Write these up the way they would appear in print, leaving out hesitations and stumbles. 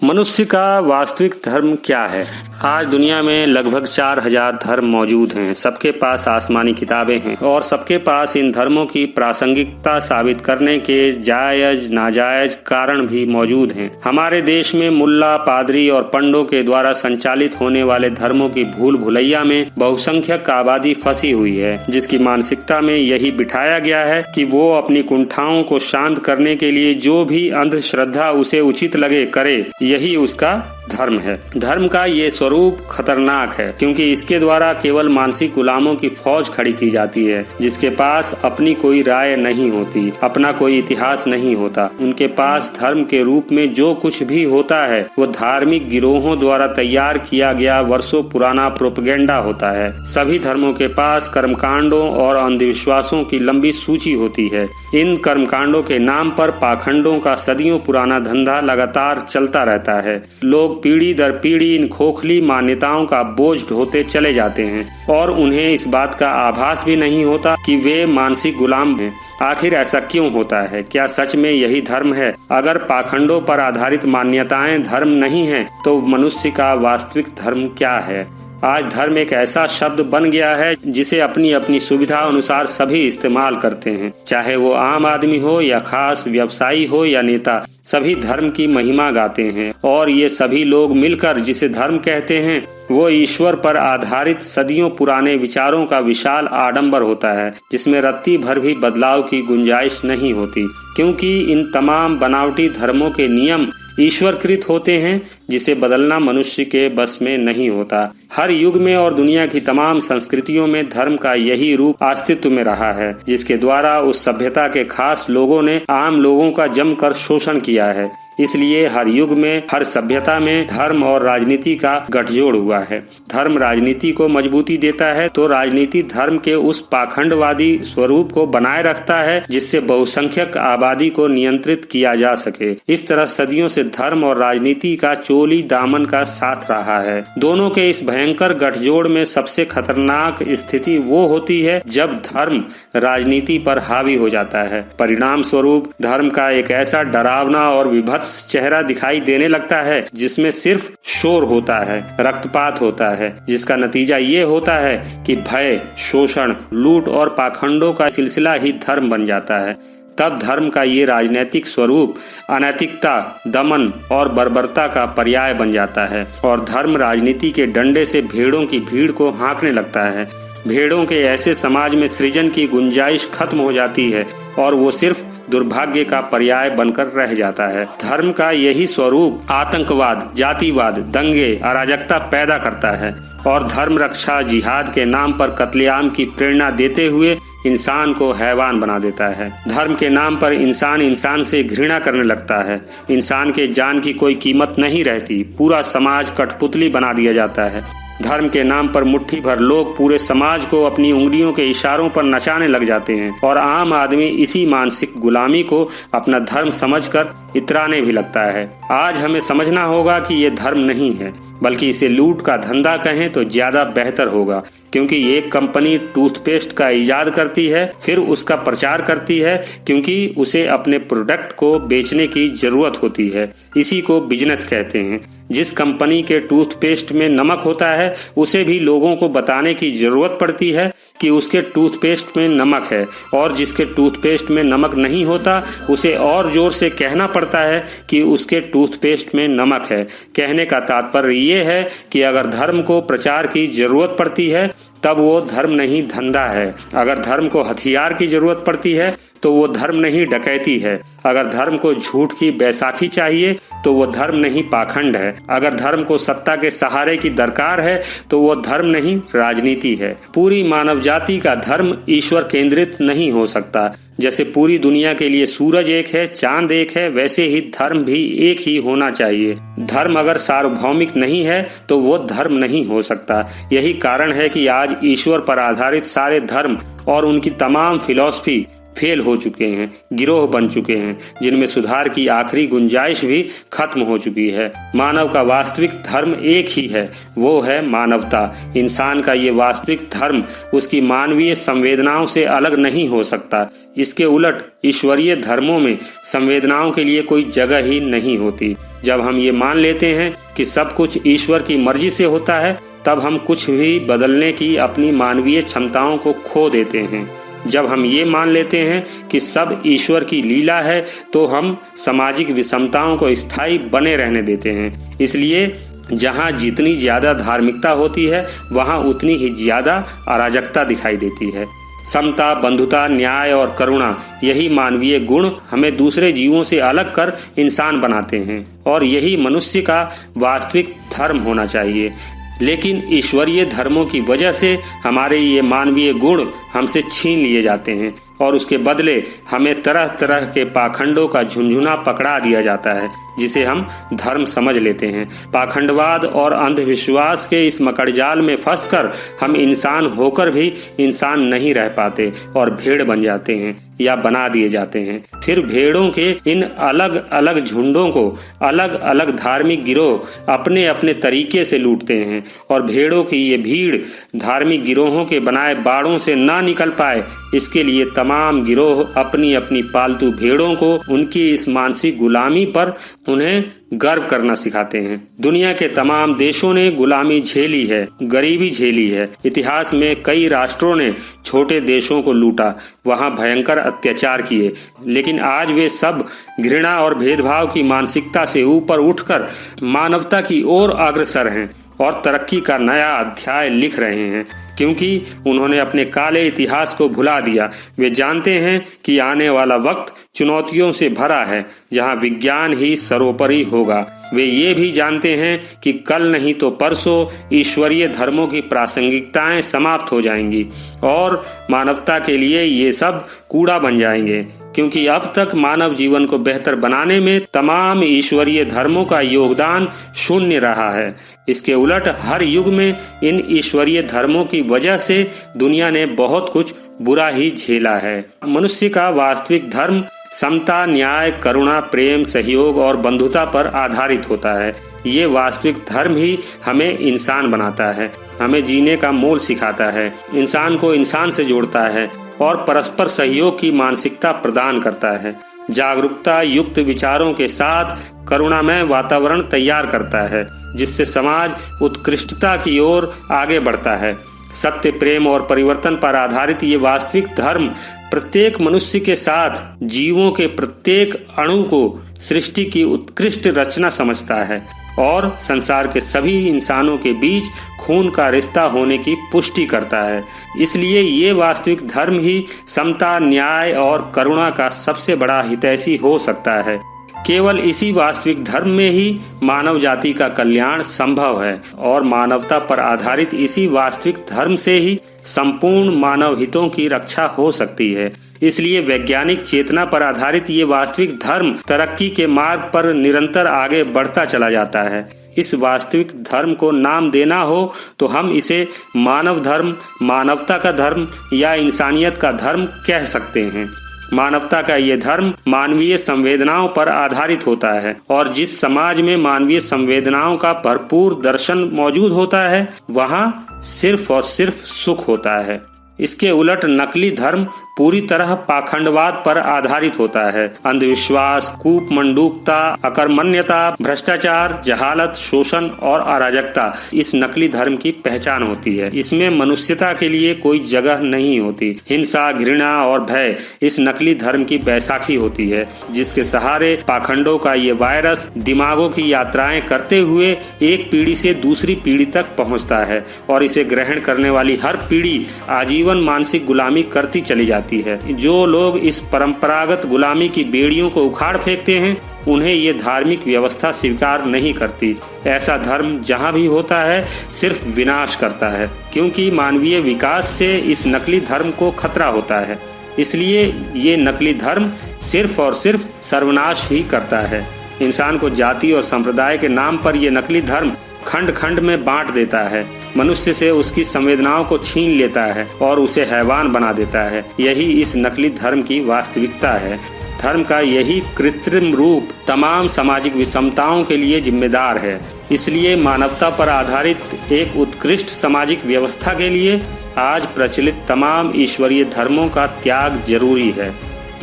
मनुष्य का वास्तविक धर्म क्या है? आज दुनिया में लगभग 4000 धर्म मौजूद हैं। सबके पास आसमानी किताबें हैं और सबके पास इन धर्मों की प्रासंगिकता साबित करने के जायज नाजायज कारण भी मौजूद हैं। हमारे देश में मुल्ला, पादरी और पंडों के द्वारा संचालित होने वाले धर्मों की भूल भुलैया में बहुसंख्यक आबादी फंसी हुई है, जिसकी मानसिकता में यही बिठाया गया है कि वो अपनी कुंठाओं को शांत करने के लिए जो भी अंधश्रद्धा उसे उचित लगे करे, यही उसका धर्म है। धर्म का ये स्वरूप खतरनाक है, क्योंकि इसके द्वारा केवल मानसिक गुलामों की फौज खड़ी की जाती है, जिसके पास अपनी कोई राय नहीं होती, अपना कोई इतिहास नहीं होता। उनके पास धर्म के रूप में जो कुछ भी होता है वो धार्मिक गिरोहों द्वारा तैयार किया गया वर्षों पुराना प्रोपेगेंडा होता है। सभी धर्मों के पास कर्मकांडों और अंधविश्वासों की लंबी सूची होती है। इन कर्मकांडों के नाम पर पाखंडों का सदियों पुराना धंधा लगातार चलता रहता है। लोग पीढ़ी दर पीढ़ी इन खोखली मान्यताओं का बोझ ढोते चले जाते हैं और उन्हें इस बात का आभास भी नहीं होता कि वे मानसिक गुलाम हैं। आखिर ऐसा क्यों होता है? क्या सच में यही धर्म है? अगर पाखंडों पर आधारित मान्यताएं धर्म नहीं हैं, तो मनुष्य का वास्तविक धर्म क्या है? आज धर्म एक ऐसा शब्द बन गया है जिसे अपनी अपनी सुविधा अनुसार सभी इस्तेमाल करते हैं, चाहे वो आम आदमी हो या खास व्यवसायी हो या नेता। सभी धर्म की महिमा गाते हैं और ये सभी लोग मिलकर जिसे धर्म कहते हैं वो ईश्वर पर आधारित सदियों पुराने विचारों का विशाल आडंबर होता है, जिसमें रत्ती भर भी बदलाव की गुंजाइश नहीं होती, क्योंकि इन तमाम बनावटी धर्मों के नियम ईश्वरकृत होते हैं, जिसे बदलना मनुष्य के बस में नहीं होता। हर युग में और दुनिया की तमाम संस्कृतियों में धर्म का यही रूप अस्तित्व में रहा है, जिसके द्वारा उस सभ्यता के खास लोगों ने आम लोगों का जमकर शोषण किया है। इसलिए हर युग में, हर सभ्यता में धर्म और राजनीति का गठजोड़ हुआ है। धर्म राजनीति को मजबूती देता है तो राजनीति धर्म के उस पाखंडवादी स्वरूप को बनाए रखता है जिससे बहुसंख्यक आबादी को नियंत्रित किया जा सके। इस तरह सदियों से धर्म और राजनीति का चोली दामन का साथ रहा है। दोनों के इस भयंकर गठजोड़ में सबसे खतरनाक स्थिति वो होती है जब धर्म राजनीति पर हावी हो जाता है। परिणाम स्वरूप धर्म का एक ऐसा डरावना और विभत्स चेहरा दिखाई देने लगता है जिसमें सिर्फ शोर होता है, रक्तपात होता है, जिसका नतीजा ये होता है कि भय, शोषण, लूट और पाखंडों का सिलसिला ही धर्म बन जाता है। तब धर्म का ये राजनीतिक स्वरूप अनैतिकता, दमन और बर्बरता का पर्याय बन जाता है और धर्म राजनीति के डंडे से भेड़ों की भीड़ को हाँकने लगता है। भेड़ों के ऐसे समाज में सृजन की गुंजाइश खत्म हो जाती है और वो सिर्फ दुर्भाग्य का पर्याय बनकर रह जाता है। धर्म का यही स्वरूप आतंकवाद, जातिवाद, दंगे, अराजकता पैदा करता है और धर्म रक्षा जिहाद के नाम पर कत्लेआम की प्रेरणा देते हुए इंसान को हैवान बना देता है। धर्म के नाम पर इंसान इंसान से घृणा करने लगता है। इंसान के जान की कोई कीमत नहीं रहती। पूरा समाज कठपुतली बना दिया जाता है। धर्म के नाम पर मुट्ठी भर लोग पूरे समाज को अपनी उंगलियों के इशारों पर नचाने लग जाते हैं और आम आदमी इसी मानसिक गुलामी को अपना धर्म समझकर इतराने भी लगता है। आज हमें समझना होगा कि ये धर्म नहीं है, बल्कि इसे लूट का धंधा कहें तो ज्यादा बेहतर होगा, क्योंकि एक कंपनी टूथपेस्ट का इजाद करती है, फिर उसका प्रचार करती है, क्योंकि उसे अपने प्रोडक्ट को बेचने की जरूरत होती है। इसी को बिजनेस कहते हैं। जिस कंपनी के टूथपेस्ट में नमक होता है उसे भी लोगों को बताने की जरूरत पड़ती है कि उसके टूथपेस्ट में नमक है, और जिसके टूथपेस्ट में नमक नहीं होता उसे और जोर से कहना पड़ता है कि उसके टूथपेस्ट में नमक है। कहने का तात्पर्य ये है कि अगर धर्म को प्रचार की जरूरत पड़ती है तब वो धर्म नहीं, धंधा है। अगर धर्म को हथियार की जरूरत पड़ती है तो वो धर्म नहीं, डकैती है। अगर धर्म को झूठ की बैसाखी चाहिए तो वो धर्म नहीं, पाखंड है। अगर धर्म को सत्ता के सहारे की दरकार है तो वो धर्म नहीं, राजनीति है। पूरी मानव जाति का धर्म ईश्वर केंद्रित नहीं हो सकता। जैसे पूरी दुनिया के लिए सूरज एक है, चांद एक है, वैसे ही धर्म भी एक ही होना चाहिए। धर्म अगर सार्वभौमिक नहीं है तो वो धर्म नहीं हो सकता। यही कारण है कि आज ईश्वर पर आधारित सारे धर्म और उनकी तमाम फिलॉसफी फेल हो चुके हैं, गिरोह बन चुके हैं, जिनमें सुधार की आखिरी गुंजाइश भी खत्म हो चुकी है। मानव का वास्तविक धर्म एक ही है, वो है मानवता। इंसान का ये वास्तविक धर्म उसकी मानवीय संवेदनाओं से अलग नहीं हो सकता। इसके उलट ईश्वरीय धर्मों में संवेदनाओं के लिए कोई जगह ही नहीं होती। जब हम ये मान लेते हैं कि सब कुछ ईश्वर की मर्जी से होता है, तब हम कुछ भी बदलने की अपनी मानवीय क्षमताओं को खो देते हैं। जब हम ये मान लेते हैं कि सब ईश्वर की लीला है, तो हम सामाजिक विषमताओं को स्थायी बने रहने देते हैं। इसलिए जहाँ जितनी ज्यादा धार्मिकता होती है, वहाँ उतनी ही ज्यादा अराजकता दिखाई देती है। समता, बंधुता, न्याय और करुणा, यही मानवीय गुण हमें दूसरे जीवों से अलग कर इंसान बनाते हैं और यही मनुष्य का वास्तविक धर्म होना चाहिए। लेकिन ईश्वरीय धर्मों की वजह से हमारे ये मानवीय गुण हमसे छीन लिए जाते हैं और उसके बदले हमें तरह तरह के पाखंडों का झुंझुना पकड़ा दिया जाता है, जिसे हम धर्म समझ लेते हैं। पाखंडवाद और अंधविश्वास के इस मकड़जाल में फंसकर हम इंसान होकर भी इंसान नहीं रह पाते और भेड़ बन जाते हैं या बना दिए जाते हैं। फिर भेड़ों के इन अलग अलग झुंडों को अलग अलग धार्मिक गिरोह अपने अपने तरीके से लूटते हैं और भेड़ों की ये भीड़ धार्मिक गिरोहों के बनाए बाड़ों से ना निकल पाए, इसके लिए तमाम गिरोह अपनी अपनी पालतू भेड़ों को उनकी इस मानसिक गुलामी पर उन्हें गर्व करना सिखाते हैं। दुनिया के तमाम देशों ने गुलामी झेली है, गरीबी झेली है। इतिहास में कई राष्ट्रों ने छोटे देशों को लूटा, वहां भयंकर अत्याचार किए, लेकिन आज वे सब घृणा और भेदभाव की मानसिकता से ऊपर उठकर मानवता की ओर अग्रसर हैं और तरक्की का नया अध्याय लिख रहे हैं, क्योंकि उन्होंने अपने काले इतिहास को भुला दिया। वे जानते हैं कि आने वाला वक्त चुनौतियों से भरा है, जहां विज्ञान ही सर्वोपरि होगा। वे ये भी जानते हैं कि कल नहीं तो परसों ईश्वरीय धर्मों की प्रासंगिकताएं समाप्त हो जाएंगी और मानवता के लिए ये सब कूड़ा बन जाएंगे, क्योंकि अब तक मानव जीवन को बेहतर बनाने में तमाम ईश्वरीय धर्मों का योगदान शून्य रहा है। इसके उलट हर युग में इन ईश्वरीय धर्मों की वजह से दुनिया ने बहुत कुछ बुरा ही झेला है। मनुष्य का वास्तविक धर्म समता, न्याय, करुणा, प्रेम, सहयोग और बंधुता पर आधारित होता है। ये वास्तविक धर्म ही हमें इंसान बनाता है, हमें जीने का मोल सिखाता है, इंसान को इंसान से जोड़ता है और परस्पर सहयोग की मानसिकता प्रदान करता है। जागरूकता युक्त विचारों के साथ करुणामय वातावरण तैयार करता है, जिससे समाज उत्कृष्टता की ओर आगे बढ़ता है। सत्य, प्रेम और परिवर्तन पर आधारित ये वास्तविक धर्म प्रत्येक मनुष्य के साथ जीवों के प्रत्येक अणु को सृष्टि की उत्कृष्ट रचना समझता है और संसार के सभी इंसानों के बीच खून का रिश्ता होने की पुष्टि करता है। इसलिए ये वास्तविक धर्म ही समता, न्याय और करुणा का सबसे बड़ा हितैषी हो सकता है। केवल इसी वास्तविक धर्म में ही मानव जाति का कल्याण संभव है और मानवता पर आधारित इसी वास्तविक धर्म से ही संपूर्ण मानव हितों की रक्षा हो सकती है। इसलिए वैज्ञानिक चेतना पर आधारित ये वास्तविक धर्म तरक्की के मार्ग पर निरंतर आगे बढ़ता चला जाता है। इस वास्तविक धर्म को नाम देना हो तो हम इसे मानव धर्म, मानवता का धर्म या इंसानियत का धर्म कह सकते हैं। मानवता का ये धर्म मानवीय संवेदनाओं पर आधारित होता है और जिस समाज में मानवीय संवेदनाओं का भरपूर दर्शन मौजूद होता है, वहाँ सिर्फ और सिर्फ सुख होता है। इसके उलट नकली धर्म पूरी तरह पाखंडवाद पर आधारित होता है। अंधविश्वास, कूपमंडूकता, अकर्मण्यता, भ्रष्टाचार, जहालत, शोषण और अराजकता इस नकली धर्म की पहचान होती है। इसमें मनुष्यता के लिए कोई जगह नहीं होती। हिंसा, घृणा और भय इस नकली धर्म की बैसाखी होती है, जिसके सहारे पाखंडों का ये वायरस दिमागों की यात्राएं करते हुए एक पीढ़ी से दूसरी पीढ़ी तक पहुंचता है और इसे ग्रहण करने वाली हर पीढ़ी आजीवन मानसिक गुलामी करती चली जाती है। जो लोग इस परंपरागत गुलामी की बेड़ियों को उखाड़ फेंकते हैं, उन्हें ये धार्मिक व्यवस्था स्वीकार नहीं करती। ऐसा धर्म जहाँ भी होता है सिर्फ विनाश करता है, क्योंकि मानवीय विकास से इस नकली धर्म को खतरा होता है। इसलिए ये नकली धर्म सिर्फ और सिर्फ सर्वनाश ही करता है। इंसान को जाति और संप्रदाय के नाम पर यह नकली धर्म खंड खंड में बांट देता है, मनुष्य से उसकी संवेदनाओं को छीन लेता है और उसे हैवान बना देता है। यही इस नकली धर्म की वास्तविकता है। धर्म का यही कृत्रिम रूप तमाम सामाजिक विषमताओं के लिए जिम्मेदार है। इसलिए मानवता पर आधारित एक उत्कृष्ट सामाजिक व्यवस्था के लिए आज प्रचलित तमाम ईश्वरीय धर्मों का त्याग जरूरी है।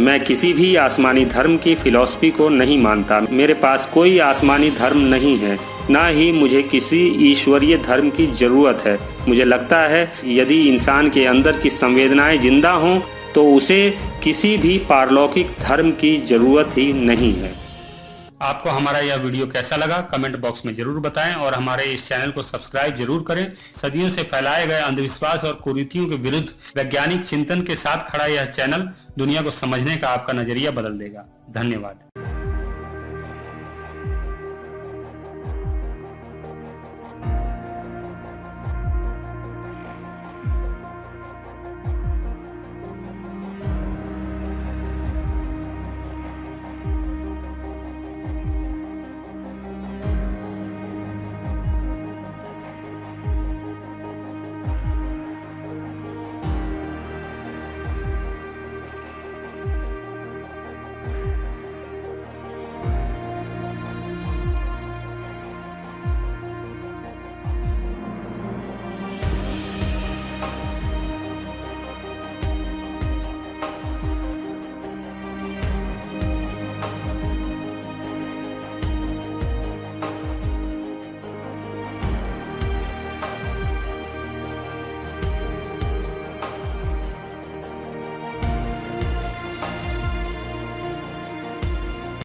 मैं किसी भी आसमानी धर्म की फिलॉसफी को नहीं मानता। मेरे पास कोई आसमानी धर्म नहीं है, ना ही मुझे किसी ईश्वरीय धर्म की जरूरत है। मुझे लगता है यदि इंसान के अंदर की संवेदनाएं जिंदा हों तो उसे किसी भी पारलौकिक धर्म की जरूरत ही नहीं है। आपको हमारा यह वीडियो कैसा लगा कमेंट बॉक्स में जरूर बताएं और हमारे इस चैनल को सब्सक्राइब जरूर करें। सदियों से फैलाए गए अंधविश्वास और कुरीतियों के विरुद्ध वैज्ञानिक चिंतन के साथ खड़ा यह चैनल दुनिया को समझने का आपका नजरिया बदल देगा। धन्यवाद।